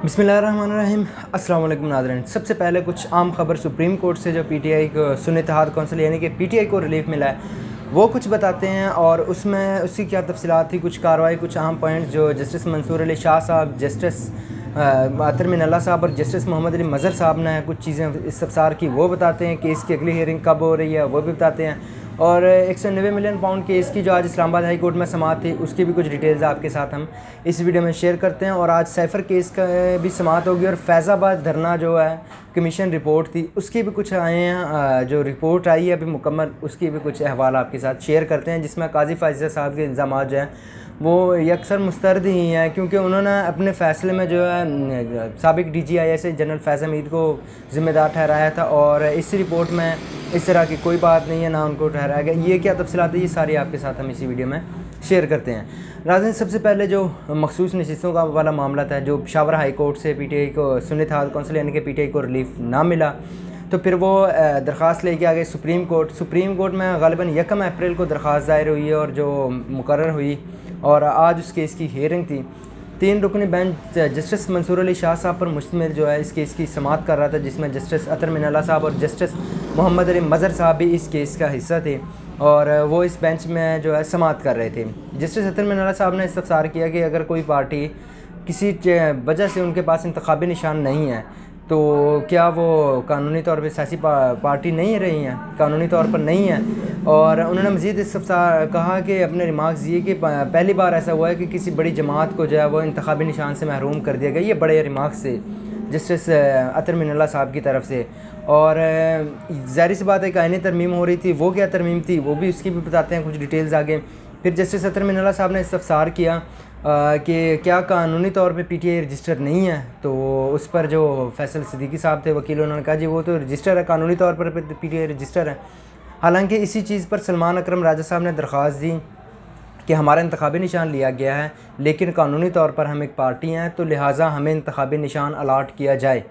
बिस्मिल्लाहिर्रहमानिर्रहीम। अस्सलाम वालेकुम नाज़रीन। सबसे पहले कुछ आम खबर सुप्रीम कोर्ट से जो पीटीआई को सुन्नी इत्तेहाद कौंसिल यानी कि पीटीआई को रिलीफ मिला है वो कुछ बताते हैं और उसमें उसकी क्या तफसीलात थी, कुछ कार्रवाई, कुछ अहम पॉइंट जो जस्टिस मंसूर अली शाह साहब, जस्टिस अतर मिनल्ला साहब और जस्टिस मोहम्मद अली मज़हर साहब ने कुछ चीज़ें इस्तफसार की वो बताते हैं। केस की अगली हियरिंग कब हो रही है वो भी बताते हैं। और 190 मिलियन पाउंड केस की जो आज इस्लामाबाद हाई कोर्ट में समाअत थी उसकी भी कुछ डिटेल्स आपके साथ हम इस वीडियो में शेयर करते हैं। और आज साइफ़र केस का भी समाअत होगी और फैज़ाबाद धरना जो है कमीशन रिपोर्ट थी उसकी भी कुछ आए हैं, जो रिपोर्ट आई है अभी मुकम्मल उसकी भी कुछ अहवाल आपके साथ शेयर करते हैं, जिसमें काजी फ़ायज़ साहब के इल्ज़ाम जो हैं वो यकसर मुस्तरद ही हैं, क्योंकि उन्होंने अपने फ़ैसले में जो है साबिक DGIS जनरल फैज़ हमीद को ज़िम्मेदार ठहराया था और इस रिपोर्ट में इस तरह की कोई बात नहीं है, ना उनको ठहराया गया। ये क्या तफसीलात है ये सारी आपके साथ हम इसी वीडियो में शेयर करते हैं। नाज़रीन, सबसे पहले जो मखसूस नशिस्तों का वाला मामला था, जो पेशावर हाई कोर्ट से पीटीआई को सुन्नी इत्तेहाद कौंसिल यानी कि पीटीआई को रिलीफ ना मिला तो फिर वो दरख्वास्त लेके आ गए सुप्रीम कोर्ट में ग़ालिबन 1 अप्रैल को दरख्वास्त दायर हुई है और जो मुकर्रर हुई और आज उस केस की हियरिंग थी। 3 रुकनी बेंच जस्टिस मंसूर अली शाह साहब पर मुश्तमिल जो है इस केस की समाअत कर रहा था, जिसमें जस्टिस अतर मिनल्ला साहब और जस्टिस मोहम्मद अली मज़हर साहब भी इस केस का हिस्सा थे और वो इस बेंच में जो है समाअत कर रहे थे। जस्टिस अतर मिनल्ला साहब ने इस्तफसार किया कि अगर कोई पार्टी किसी वजह से उनके पास इंतखाबी निशान नहीं है तो क्या वो कानूनी तौर पर सियासी पार्टी नहीं रही हैं, कानूनी तौर पर नहीं है। और उन्होंने मज़ीद इस्तफसार कहा कि अपने रिमार्क्स ये कि पहली बार ऐसा हुआ है कि किसी बड़ी जमात को जो है वो इंतखाबी निशान से महरूम कर दिया गया। ये बड़े रिमार्क्स थे जस्टिस अतर मिनल्ला साहब की तरफ से। और ज़ाहिर सी बात है कि आईनी तरमीम हो रही थी, वो क्या तरमीम थी वो भी उसकी भी बताते हैं कुछ डिटेल्स आगे। फिर जस्टिस अतर मिनल्ला साहब ने इस्तफसार किया कि क्या कानूनी तौर पे पीटीआई रजिस्टर नहीं है, तो उस पर जो फैसल सिद्दीकी साहब थे वकील, उन्होंने कहा जी वो तो रजिस्टर है, कानूनी तौर पर पीटीआई रजिस्टर है। हालांकि इसी चीज़ पर सलमान अकरम राजा साहब ने दरख्वास्त दी कि हमारा इंतखाबी निशान लिया गया है लेकिन कानूनी तौर पर हम एक पार्टी हैं तो लिहाजा हमें इंतखाबी निशान अलाट किया जाए।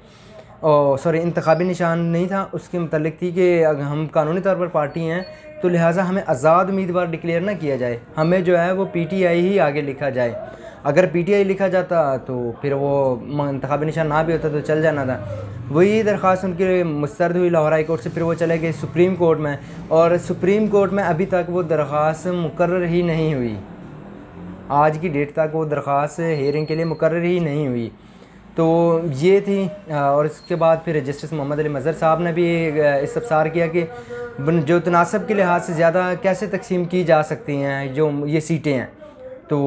इंतखाबी निशान नहीं था, उसके मतलब थी कि अगर हम कानूनी तौर पर पार्टी हैं तो लिहाजा हमें आज़ाद उम्मीदवार डिक्लेयर ना किया जाए, हमें जो है वो पीटीआई ही आगे लिखा जाए। अगर पीटीआई लिखा जाता तो फिर वो इंतखाबी निशान ना भी होता तो चल जाना था। वही दरख्वास्त उनकी मुस्तरद हुई लाहौर हाई कोर्ट से, फिर वो चले गए सुप्रीम कोर्ट में और सुप्रीम कोर्ट में अभी तक वो दरख्वास्त मुकर्रर ही नहीं हुई। आज की डेट तक वो दरख्वास्त हियरिंग के लिए मुकर्रर ही नहीं हुई। तो ये थी। और इसके बाद फिर जस्टिस मोहम्मद अली मज़हर साहब ने भी इस्तफसार किया कि जो तनासब के लिहाज से ज़्यादा कैसे तकसीम की जा सकती हैं जो ये सीटें हैं, तो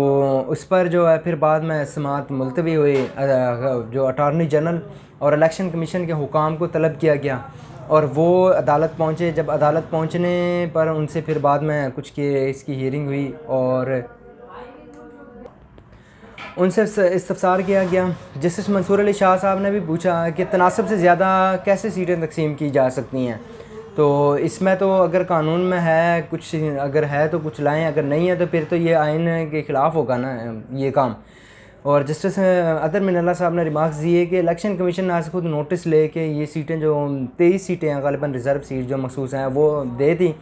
उस पर जो है फिर बाद में समाअत मुलतवी हुई। जो अटार्नी जनरल और इलेक्शन कमीशन के हुकाम को तलब किया गया और वो अदालत पहुँचे। जब अदालत पहुँचने पर उनसे फिर बाद में कुछ केस की हियरिंग हुई और उनसे इस्तफसार किया गया। जस्टिस मंसूर अली शाह साहब ने भी पूछा कि तनासब से ज़्यादा कैसे सीटें तकसीम की जा सकती हैं, तो इसमें तो अगर कानून में है कुछ, अगर है तो कुछ लाएं, अगर नहीं है तो फिर तो ये आइन के ख़िलाफ़ होगा ना ये काम। और जस्टिस अतर मिनल्ला साहब ने रिमार्क्स दिए कि इलेक्शन कमीशन आज खुद नोटिस ले के ये सीटें जो 23 सीटें हैं ग़ालिबन रिज़र्व सीट जो मखसूस हैं वो दे दी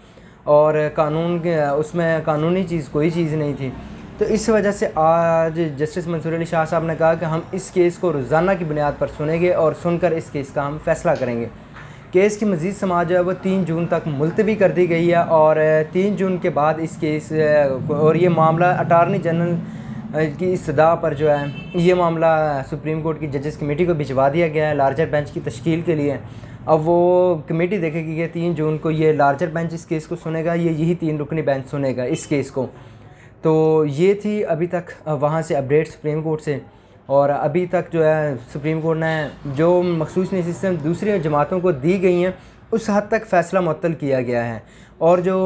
और कानून के उसमें कानूनी चीज़ कोई चीज़ नहीं थी। तो इस वजह से आज जस्टिस मंसूर अली शाह साहब ने कहा कि हम इस केस को रोज़ाना की बुनियाद पर सुनेंगे और सुनकर इस केस का हम फ़ैसला करेंगे। केस की मज़ीद समाअत जो है वो 3 जून तक मुलतवी कर दी गई है और 3 जून के बाद इस केस और ये मामला अटार्नी जनरल की इस्तदा पर जो है ये मामला सुप्रीम कोर्ट की जजेस कमेटी को भिजवा दिया गया है लार्जर बेंच की तश्कील के लिए। अब वो कमेटी देखेगी कि 3 जून को ये लार्जर बेंच इस केस को सुनेगा, यही 3 रुकनी बेंच सुनेगा इस केस को। तो ये थी अभी तक वहाँ से अपडेट सुप्रीम कोर्ट से। और अभी तक जो है सुप्रीम कोर्ट ने जो मखसूस नशिस्तें दूसरी जमातों को दी गई हैं उस हद तक फ़ैसला मुअत्तल किया गया है और जो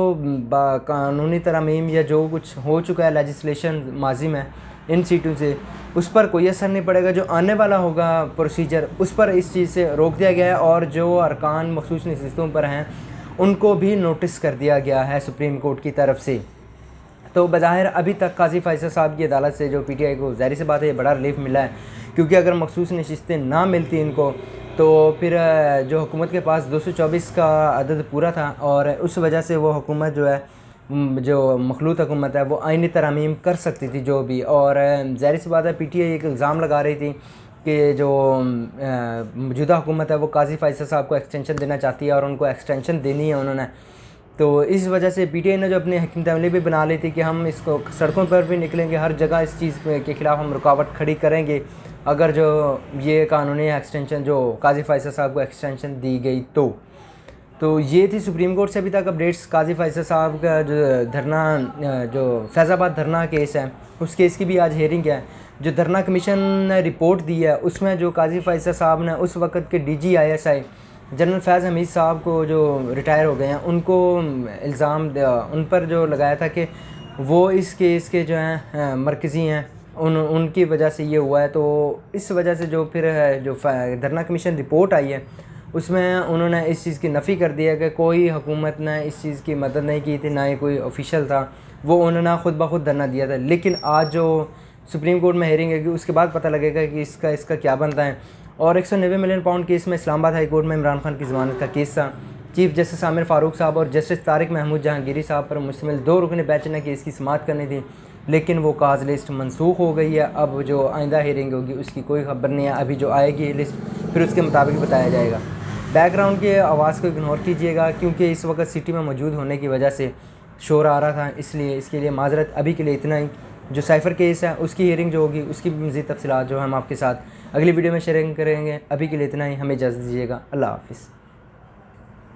कानूनी तरमीम या जो कुछ हो चुका है लेजिस्लेशन माजी में इन सीटों से उस पर कोई असर नहीं पड़ेगा। जो आने वाला होगा प्रोसीजर उस पर इस चीज़ से रोक दिया गया है और जो अरकान मखसूस नशिस्तों पर हैं उनको भी नोटिस कर दिया गया है सुप्रीम कोर्ट की तरफ से। तो बज़ाहिर अभी तक काजी फ़ायज़ साहब की अदालत से जो पीटीआई को ज़ाहिर सी बात है ये बड़ा रिलीफ मिला है, क्योंकि अगर मखसूस नशिस्तें ना मिलती इनको तो फिर जो हुकूमत के पास 224 का अदद पूरा था और उस वजह से वो हुकूमत जो है जो मखलूत हुकूमत है वो आइनी तरमीम कर सकती थी जो भी। और ज़ाहिर सी बात है पीटीआई एक इल्ज़ाम लगा रही थी कि जो मौजूदा हुकूमत है वो काजी फैसल साहब को एक्सटेंशन देना चाहती है और उनको एक्सटेंशन देनी है उन्होंने। तो इस वजह से पीटीआई ने जो अपनी हिकमत अमली भी बना ली थी कि हम इसको सड़कों पर भी निकलेंगे, हर जगह इस चीज़ के ख़िलाफ़ हम रुकावट खड़ी करेंगे अगर जो ये कानूनी एक्सटेंशन जो काजी फैसल साहब को एक्सटेंशन दी गई। तो ये थी सुप्रीम कोर्ट से अभी तक अपडेट्स। काजी फैसल साहब का जो धरना, जो फैज़ाबाद धरना केस है, उस केस की भी आज हेयरिंग है। जो धरना कमीशन ने रिपोर्ट दी है उसमें जो काजी फैसल साहब ने उस वक़्त के DGISI जनरल फैज़ हमीद साहब को जो रिटायर हो गए हैं उनको इल्ज़ाम उन पर जो लगाया था कि वो इस केस के जो हैं मरकज़ी हैं, उनकी वजह से ये हुआ है। तो इस वजह से जो फिर जो धरना कमीशन रिपोर्ट आई है उसमें उन्होंने इस चीज़ की नफ़ी कर दिया कि कोई हुकूमत ने इस चीज़ की मदद नहीं की थी, ना ही कोई ऑफिशियल था, वो उन्होंने ख़ुद ब खुद धरना दिया था। लेकिन आज जो सुप्रीम कोर्ट में हेयरिंग है कि उसके बाद पता लगेगा कि इसका क्या बनता है। और 190 मिलियन पाउंड केस में इस्लामाबाद हाई कोर्ट में इमरान खान की ज़मानत का केस था। चीफ जस्टिस आमिर फ़ारूक साहब और जस्टिस तारिक महमूद जहांगीरी साहब पर मुश्तमिल 2 रुकनी बेंच ने केस की समाअत करनी थी, लेकिन वो काज लिस्ट मनसूख हो गई है। अब जो आइंदा हेयरिंग होगी उसकी कोई खबर नहीं है। अभी जो आएगी लिस्ट फिर उसके मुताबिक बताया जाएगा। बैकग्राउंड की आवाज़ को इग्नोर कीजिएगा क्योंकि इस वक्त सिटी में मौजूद होने की वजह से शोर आ रहा था, इसलिए इसके लिए माजरत। अभी के लिए इतना ही। जो साइफ़र केस है उसकी हियरिंग जो होगी उसकी भी मज़ीद तफसीलात जो हम आपके साथ अगली वीडियो में शेयरिंग करेंगे। अभी के लिए इतना ही, हमें इजाज़त दीजिएगा। अल्लाह हाफ़िज़।